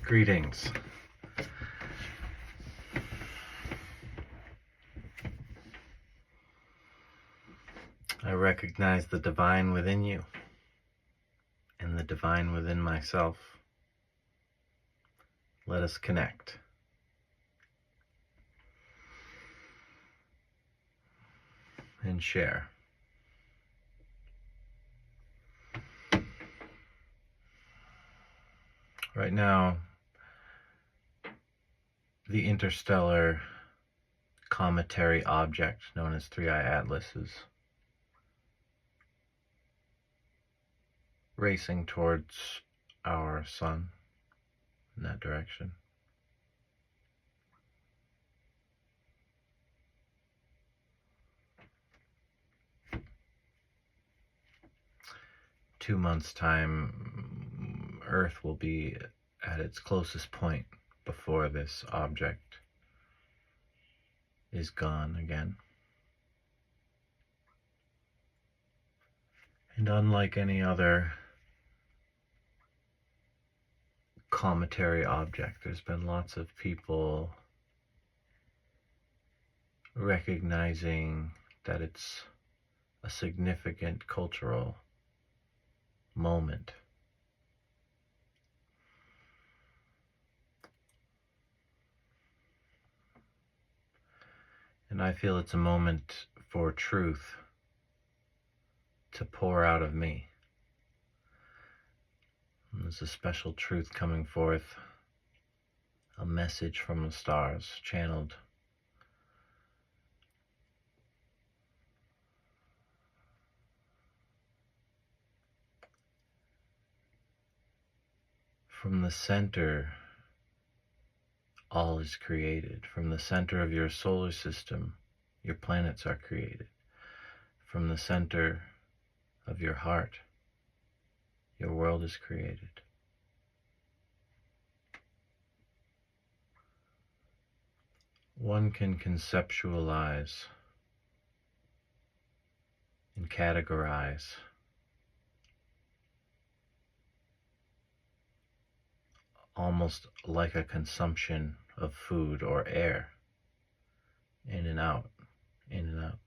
Greetings. I recognize the divine within you and the divine within myself. Let us connect. And share. Right now, the interstellar cometary object known as 3iAtlas is racing towards our sun in that direction. Two months' time, Earth will be at its closest point before this object is gone again. And unlike any other cometary object, there's been lots of people recognizing that it's a significant cultural moment. And I feel it's a moment for truth to pour out of me. And there's a special truth coming forth, a message from the stars, channeled from the center. All is created. From the center of your solar system, your planets are created. From the center of your heart, your world is created. One can conceptualize and categorize almost like a consumption of food or air, in and out, in and out,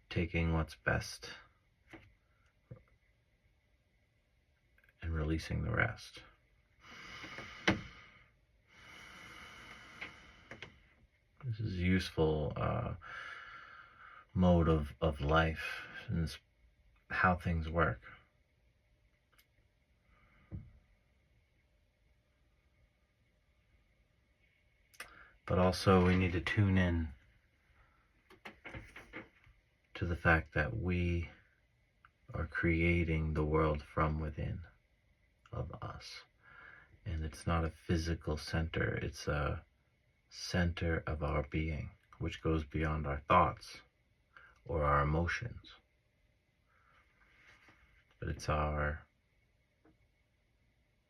taking what's best and releasing the rest. This is a useful mode of life, and it's how things work. But also we need to tune in to the fact that we are creating the world from within of us. And it's not a physical center, it's a center of our being, which goes beyond our thoughts or our emotions. But it's our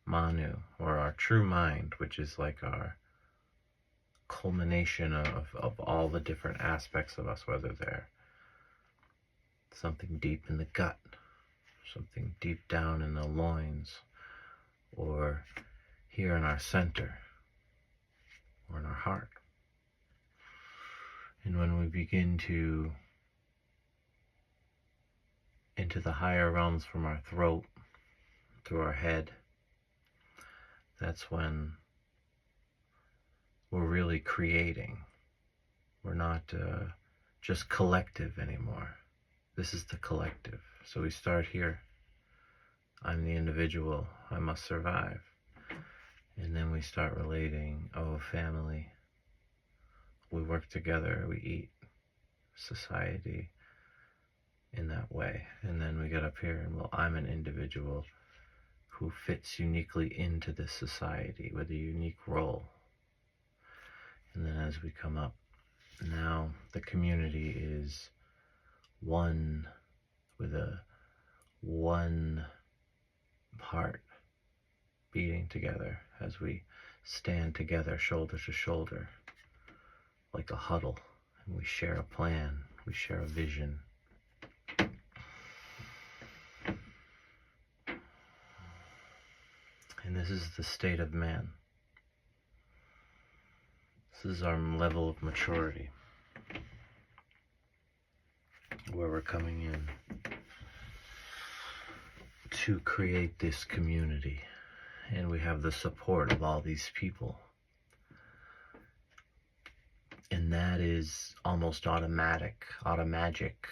Manu, or our true mind, which is like our culmination of all the different aspects of us, whether they're something deep in the gut, something deep down in the loins, or here in our center, or in our heart. And when we begin to into the higher realms from our throat, through our head, that's when we're really creating. We're not just collective anymore. This is the collective. So we start here. I'm the individual. I must survive. And then we start relating, oh, family. We work together. We eat. Society. In that way. And then we get up here and, well, I'm an individual who fits uniquely into this society with a unique role. And then as we come up, now the community is one, with a one heart beating together as we stand together shoulder to shoulder like a huddle, and we share a plan, we share a vision. And this is the state of man. This is our level of maturity, where we're coming in to create this community. And we have the support of all these people. And that is almost automatic, automagic.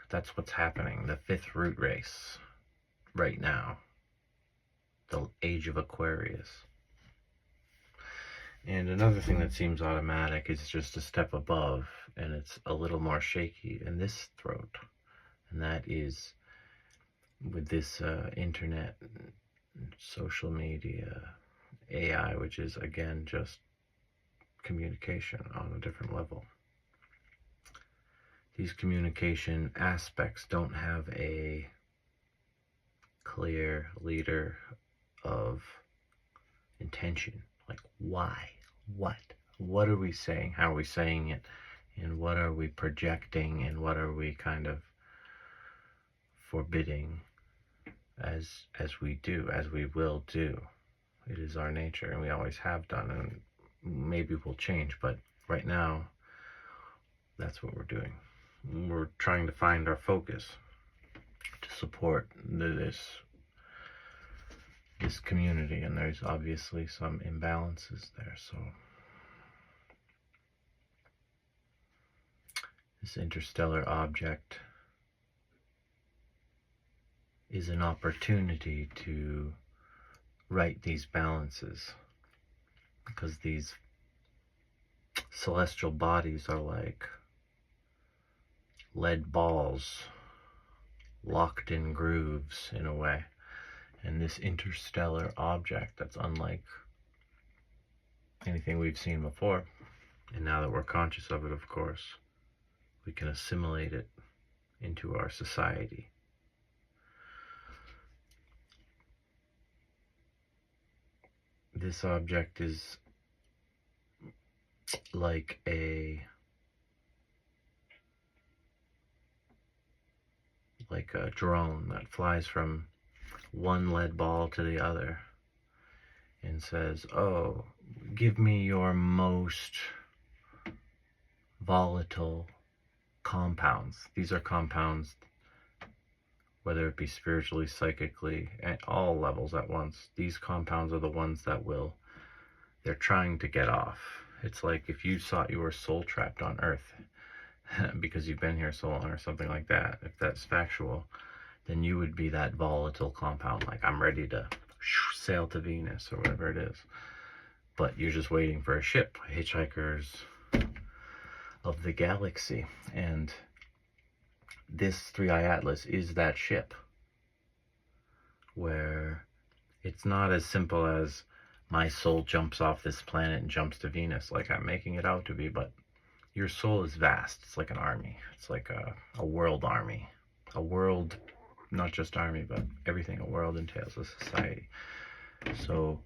That's what's happening. The 5th root race right now. The Age of Aquarius. And another thing that seems automatic is just a step above, and it's a little more shaky in this throat. And that is with this internet, social media, AI, which is again just communication on a different level. These communication aspects don't have a clear leader of intention. Like, why? What are we saying? How are we saying it? And what are we projecting? And what are we kind of forbidding as we do, as we will do? It is our nature, and we always have done, and maybe we'll change, but right now, that's what we're doing. We're trying to find our focus to support this community, and there's obviously some imbalances there. So this interstellar object is an opportunity to right these balances, because these celestial bodies are like lead balls locked in grooves in a way. And this interstellar object that's unlike anything we've seen before, and now that we're conscious of it, of course, we can assimilate it into our society. This object is like a drone that flies from one lead ball to the other and says, oh, give me your most volatile compounds. These are compounds, whether it be spiritually, psychically, at all levels at once. These compounds are the ones that they're trying to get off. It's like if you thought you were soul trapped on Earth because you've been here so long or something like that. If that's factual, then you would be that volatile compound, like I'm ready to sail to Venus or whatever it is. But you're just waiting for a ship, hitchhikers of the galaxy. And this 3iAtlas is that ship, where it's not as simple as my soul jumps off this planet and jumps to Venus like I'm making it out to be, but your soul is vast. It's like an army. It's like a world army. A world, not just army, but everything a world entails, a society. So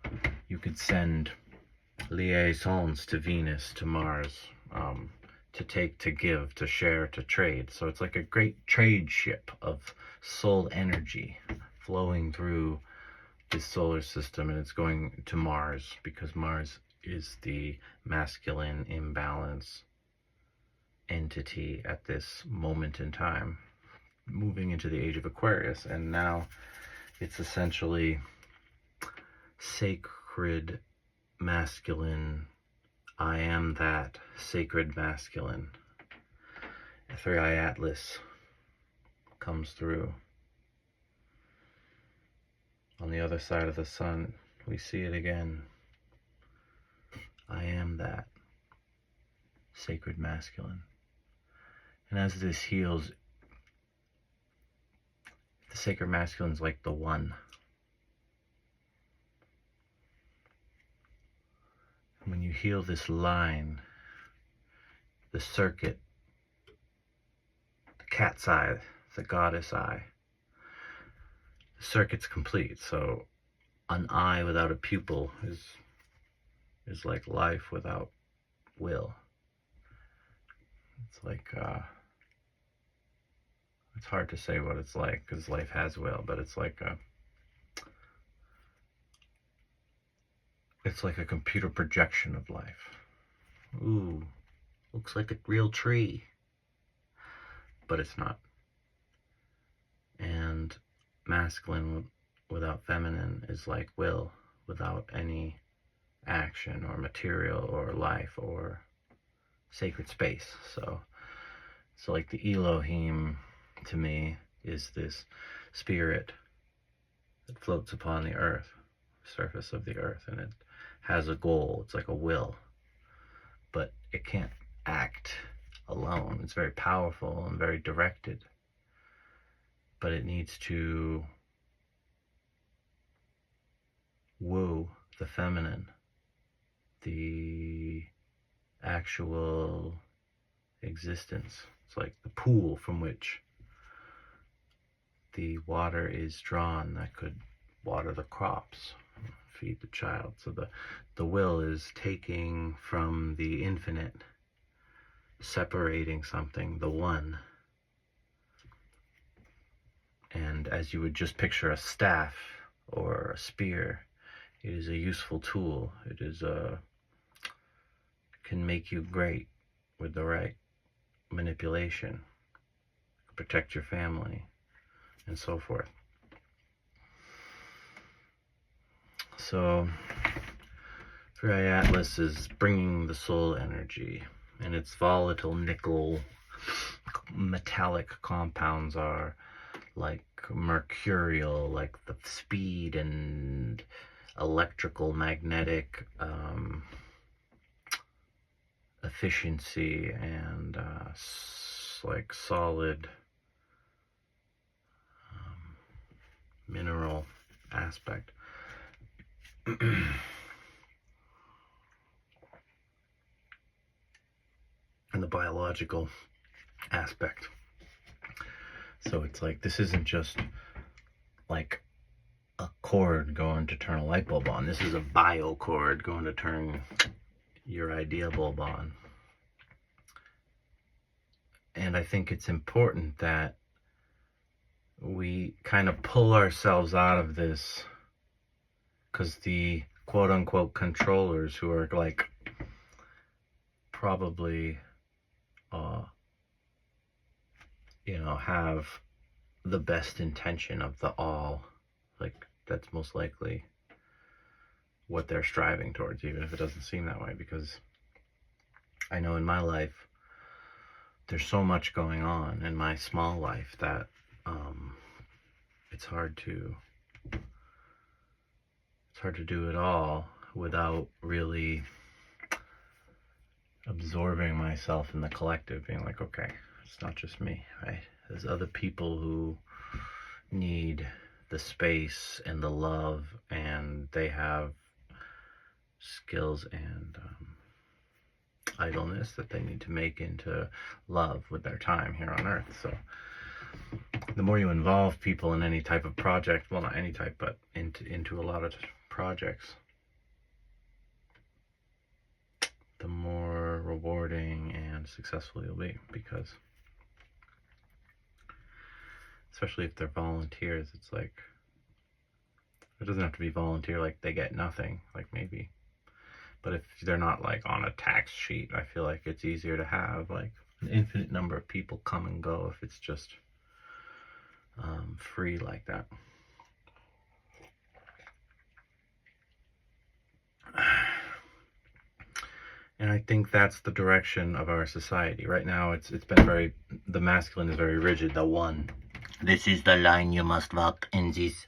you could send liaisons to Venus, to Mars, to take, to give, to share, to trade. So it's like a great trade ship of soul energy flowing through this solar system, and it's going to Mars, because Mars is the masculine imbalance entity at this moment in time, moving into the Age of Aquarius. And now it's essentially sacred masculine. I am that sacred masculine. 3iAtlas comes through. On the other side of the sun, we see it again. I am that sacred masculine. And as this heals, the sacred masculine is like the one. When you heal this line, the circuit, the cat's eye, the goddess eye, the circuit's complete. So an eye without a pupil is like life without will. It's like, it's hard to say what it's like, because life has will, but it's like It's like a computer projection of life. Ooh, looks like a real tree. But it's not. And masculine without feminine is like will without any action or material or life or sacred space. So like the Elohim to me is this spirit that floats upon the earth, surface of the earth, and it has a goal. It's like a will, but it can't act alone. It's very powerful and very directed, but it needs to woo the feminine, the actual existence. It's like the pool from which the water is drawn that could water the crops, feed the child. So the will is taking from the infinite, separating something, the one. And as you would just picture a staff or a spear, it is a useful tool. It is can make you great with the right manipulation, protect your family, and so forth. So 3iAtlas is bringing the soul energy, and its volatile nickel metallic compounds are like mercurial, like the speed and electrical magnetic efficiency and like solid mineral aspect. And the biological aspect. So it's like, this isn't just like a cord going to turn a light bulb on. This is a bio cord going to turn your idea bulb on. And I think it's important that we kind of pull ourselves out of this, because the quote unquote controllers who are like probably have the best intention of the all, like that's most likely what they're striving towards, even if it doesn't seem that way. Because I know in my life there's so much going on in my small life that it's hard to do it all without really absorbing myself in the collective, being like, okay, it's not just me, right? There's other people who need the space and the love, and they have skills and idleness that they need to make into love with their time here on earth. So the more you involve people in any type of project, well, not any type, but into a lot of projects, the more rewarding and successful you'll be. Because especially if they're volunteers, it's like, it doesn't have to be volunteer like they get nothing, like maybe, but if they're not like on a tax sheet, I feel like it's easier to have like an infinite number of people come and go if it's just free like that. And I think that's the direction of our society right now. It's been the masculine is very rigid. The one, this is the line you must walk in this.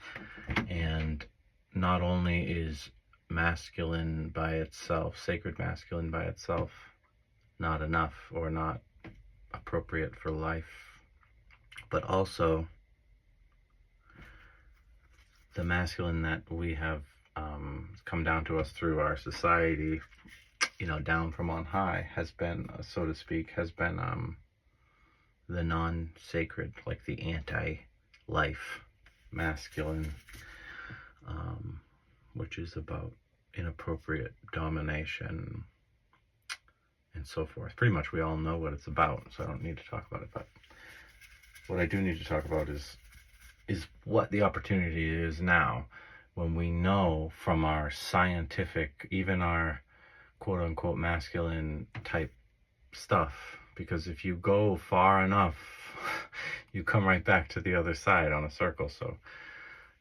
And not only is masculine by itself, sacred masculine by itself, not enough or not appropriate for life, but also the masculine that we have come down to us through our society, down from on high, has been, so to speak, the non-sacred, like the anti-life masculine, which is about inappropriate domination and so forth. Pretty much we all know what it's about, so I don't need to talk about it. But what I do need to talk about is what the opportunity is now when we know from our scientific, even our quote-unquote masculine type stuff, because if you go far enough, you come right back to the other side on a circle. So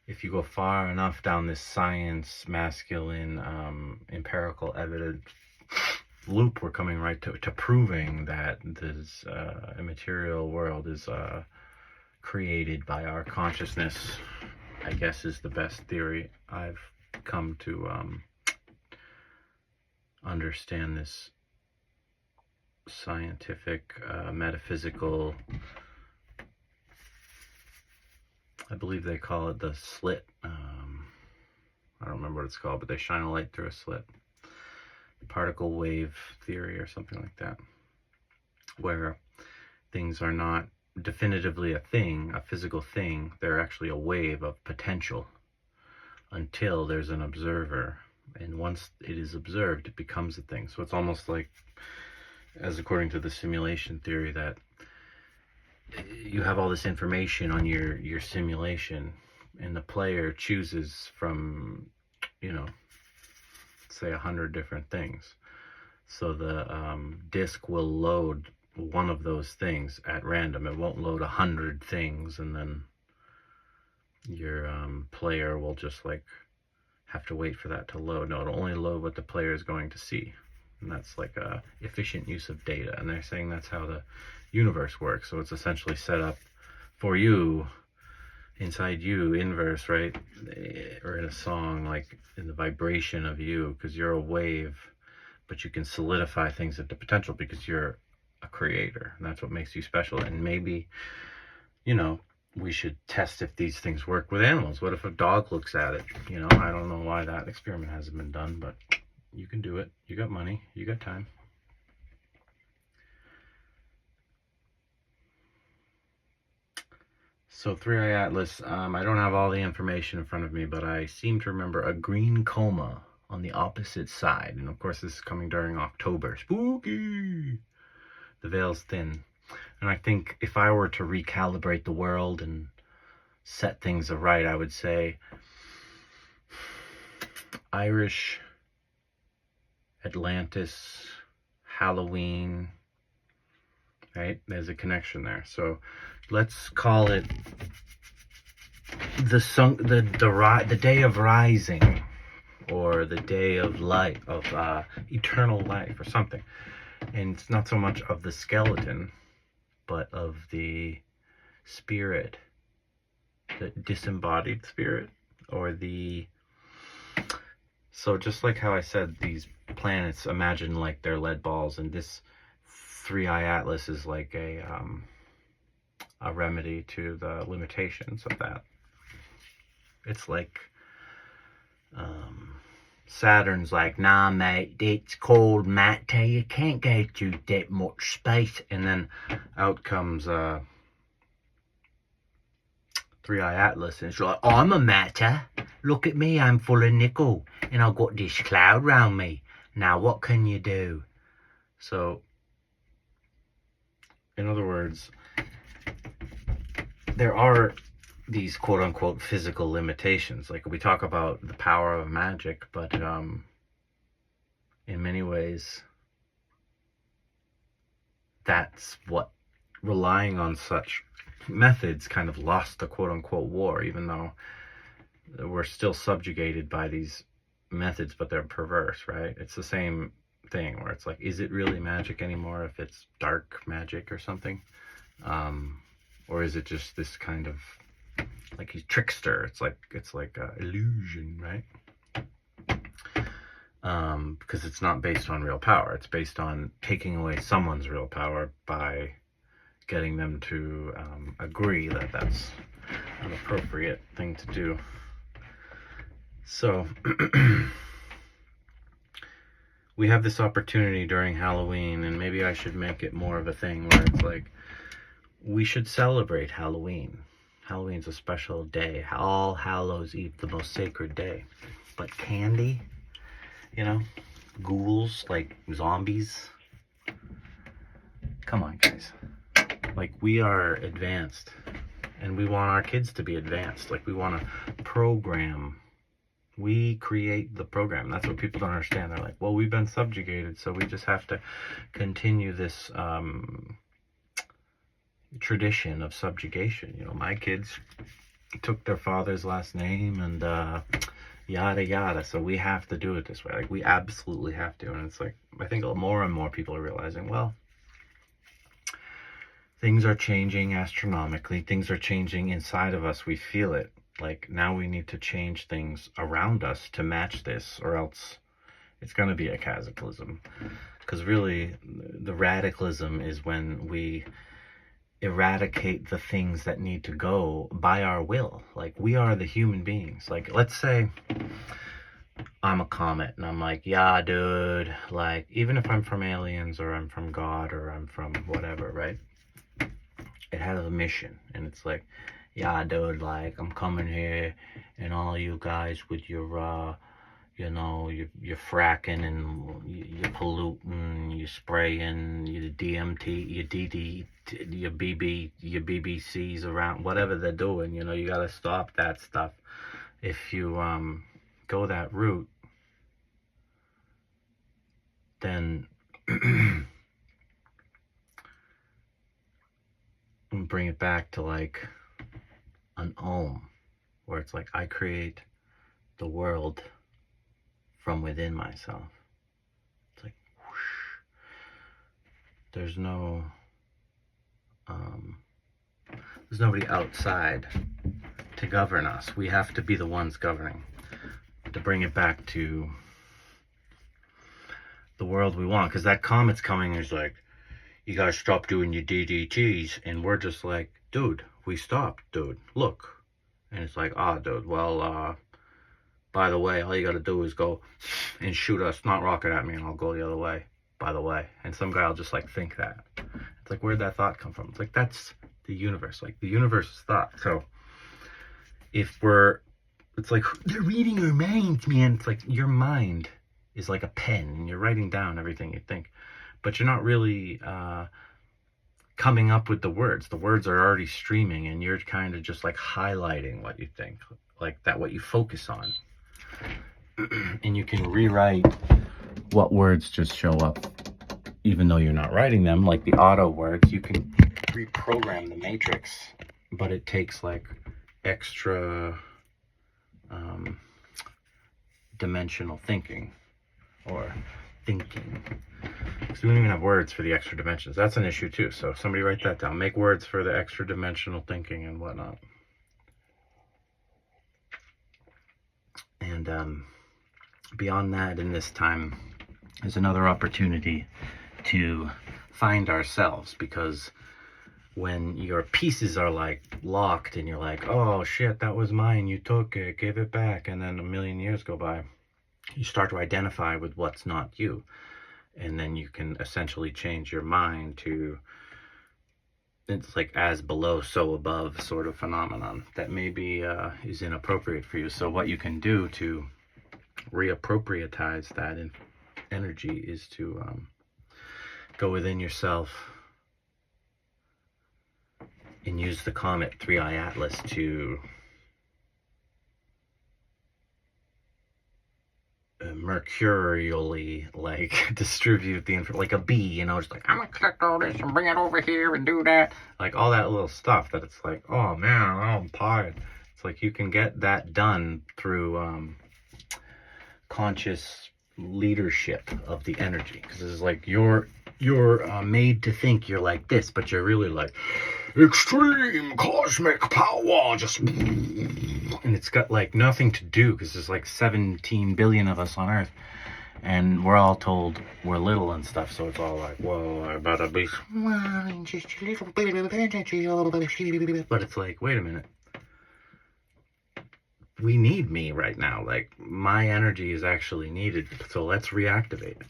if you go far enough down this science, masculine, empirical evidence loop, we're coming right to proving that this immaterial world is created by our consciousness, I guess, is the best theory I've come to understand this scientific, metaphysical, I believe they call it the slit. I don't remember what it's called, but they shine a light through a slit. Particle wave theory or something like that, where things are not definitively a thing, a physical thing. They're actually a wave of potential until there's an observer. And once it is observed, it becomes a thing. So it's almost like, as according to the simulation theory, that you have all this information on your simulation, and the player chooses from, you know, say 100 different things. So the disk will load one of those things at random. It won't load 100 things, and then your player will just like have to wait for that to load. No, it'll only load what the player is going to see. And that's like a efficient use of data. And they're saying that's how the universe works. So it's essentially set up for you, inside you, inverse, right? Or in a song, like in the vibration of you, because you're a wave, but you can solidify things into potential because you're a creator. And that's what makes you special. And maybe, you know, we should test if these things work with animals. What if a dog looks at it? You know, I don't know why that experiment hasn't been done, but you can do it. You got money. You got time. So 3iAtlas, I don't have all the information in front of me, but I seem to remember a green coma on the opposite side. And of course, this is coming during October. Spooky! The veil's thin. And I think if I were to recalibrate the world and set things right, I would say Irish, Atlantis, Halloween, right? There's a connection there. So let's call it the day of rising, or the day of light, of eternal life, or something. And it's not so much of the skeleton, but of the spirit, the disembodied spirit, or the... So just like how I said, these planets, imagine like they're lead balls, and this 3iAtlas is like a remedy to the limitations of that. It's like Saturn's like, nah mate, it's cold matter, you can't go to that much space. And then out comes 3iAtlas, and it's like, I'm a matter, look at me, I'm full of nickel, and I've got this cloud round me. Now what can you do? So, in other words, there are these quote-unquote physical limitations. Like, we talk about the power of magic, but in many ways, that's what relying on such methods kind of lost the quote-unquote war, even though we're still subjugated by these methods, but they're perverse, right? It's the same thing where it's like, is it really magic anymore if it's dark magic or something? Or is it just this kind of, like, he's trickster? It's like illusion, right? Because it's not based on real power. It's based on taking away someone's real power by getting them to agree that that's an appropriate thing to do. So we have this opportunity during Halloween, and maybe I should make it more of a thing where it's like, we should celebrate Halloween. Halloween's a special day. All Hallows Eve, the most sacred day. But candy, you know, ghouls, like zombies. Come on, guys. Like, we are advanced, and we want our kids to be advanced. Like, we want to program We create the program. That's what people don't understand. They're like, well, we've been subjugated, so we just have to continue this tradition of subjugation. You know, my kids took their father's last name and yada yada, so we have to do it this way. Like, we absolutely have to. And it's like, I think more and more people are realizing, well, things are changing astronomically. Things are changing inside of us. We feel it. Like, now we need to change things around us to match this, or else it's going to be a cataclysm. Because really, the radicalism is when we eradicate the things that need to go by our will. Like, we are the human beings. Like, let's say I'm a comet and I'm like, yeah, dude, like, even if I'm from aliens or I'm from God or I'm from whatever, right? It has a mission, and it's like, yeah, dude, like, I'm coming here, and all you guys with your, you know, you're fracking, and you're polluting, you're spraying, your DMT, your DD, your your BBCs around, whatever they're doing, you know, you gotta stop that stuff. If you, go that route, then and bring it back to like an Om, where it's like, I create the world from within myself. It's like, whoosh. There's nobody outside to govern us. We have to be the ones governing, to bring it back to the world we want. Because that comet's coming, is like, you gotta stop doing your DDTs, and we're just like, dude, we stopped, dude, look. And it's like, dude, well, by the way, all you gotta do is go and shoot a snot rocket at me, and I'll go the other way, by the way. And some guy will just like think that. It's like, where'd that thought come from? It's like, that's the universe. Like, the universe is thought. So if it's like, they're reading our minds, man. It's like, your mind is like a pen, and you're writing down everything you think, but you're not really coming up with the words. The words are already streaming, and you're kind of just like highlighting what you think, like that, what you focus on. And you can rewrite what words just show up, even though you're not writing them, like the auto words. You can reprogram the matrix, but it takes like extra dimensional thinking, or thinking. So we don't even have words for the extra dimensions. That's an issue too. So somebody write that down. Make words for the extra dimensional thinking and whatnot. And beyond that, in this time, is another opportunity to find ourselves, because when your pieces are like locked and you're like, oh shit, that was mine, you took it, give it back, and then a million years go by, you start to identify with what's not you. And then you can essentially change your mind to, it's like as below, so above sort of phenomenon that maybe is inappropriate for you. So what you can do to reappropriatize that energy is to go within yourself and use the comet 3iAtlas to mercurially like distribute the info, like a bee, you know, just like, I'm gonna collect all this and bring it over here and do that, like all that little stuff that it's like, oh man, I'm tired. It's like, you can get that done through conscious leadership of the energy, because it's like you're made to think you're like this, but you're really like extreme cosmic power, just, and it's got like nothing to do, because there's like 17 billion of us on Earth, and we're all told we're little and stuff. So it's all like, whoa, I better be small, just a little bit of energy, but it's like, wait a minute, we need me right now. Like, my energy is actually needed, so let's reactivate it.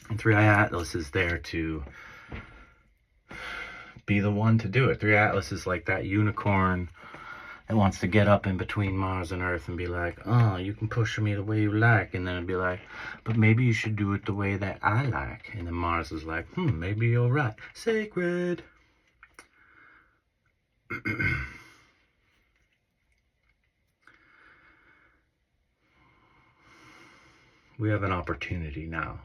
And 3iAtlas is there to be the one to do it. 3iAtlas is like that unicorn that wants to get up in between Mars and Earth and be like, oh, you can push me the way you like, and then it'd be like, but maybe you should do it the way that I like. And then Mars is like, maybe you're right. Sacred. we have an opportunity now.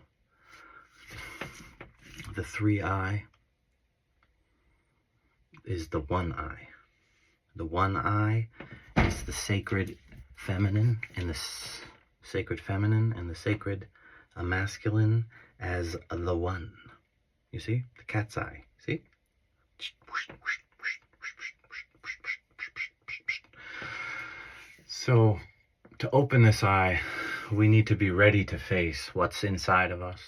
The 3i is the 1i. The 1i is the sacred feminine and the sacred feminine and the sacred masculine as the one. You see? The cat's eye. See? So, to open this eye, we need to be ready to face what's inside of us.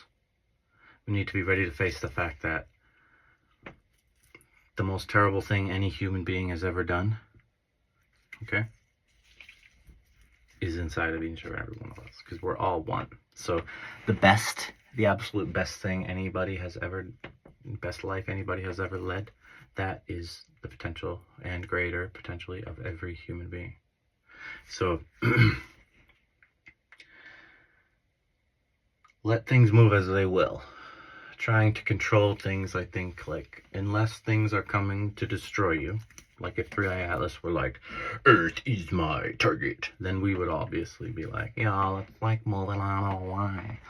We need to be ready to face the fact that the most terrible thing any human being has ever done, okay, is inside of each and every one of us, because we're all one. So the absolute best thing anybody has ever, best life anybody has ever led, that is the potential and greater potentially of every human being. So let things move as they will. Trying to control things, I think, like, unless things are coming to destroy you, like if 3iAtlas were like, Earth is my target, then we would obviously be like, yeah, let's like moving on away.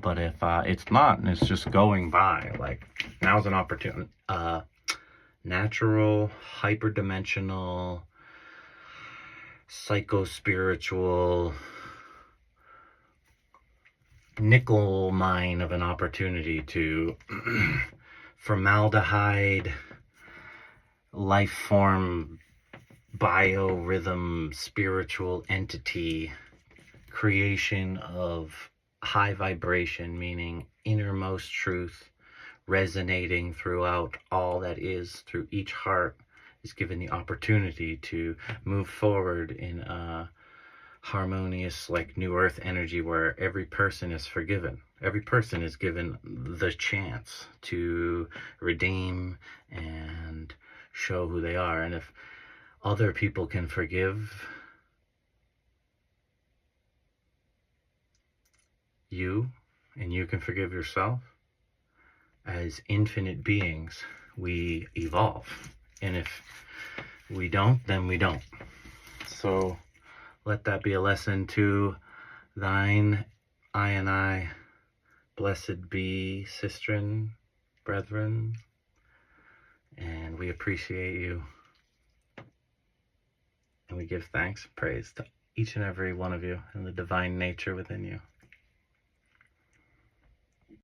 But if it's not, and it's just going by, like, now's an opportunity. Natural, hyperdimensional, psycho-spiritual nickel mine of an opportunity to formaldehyde, life form, biorhythm, spiritual entity, creation of high vibration, meaning innermost truth resonating throughout all that is, through each heart, is given the opportunity to move forward in a harmonious, like, new earth energy where every person is forgiven. Every person is given the chance to redeem and show who they are. And if other people can forgive you, and you can forgive yourself, as infinite beings, we evolve. And if we don't, then we don't. So let that be a lesson to thine, I and I. Blessed be, sistren, brethren, and we appreciate you. And we give thanks and praise to each and every one of you and the divine nature within you.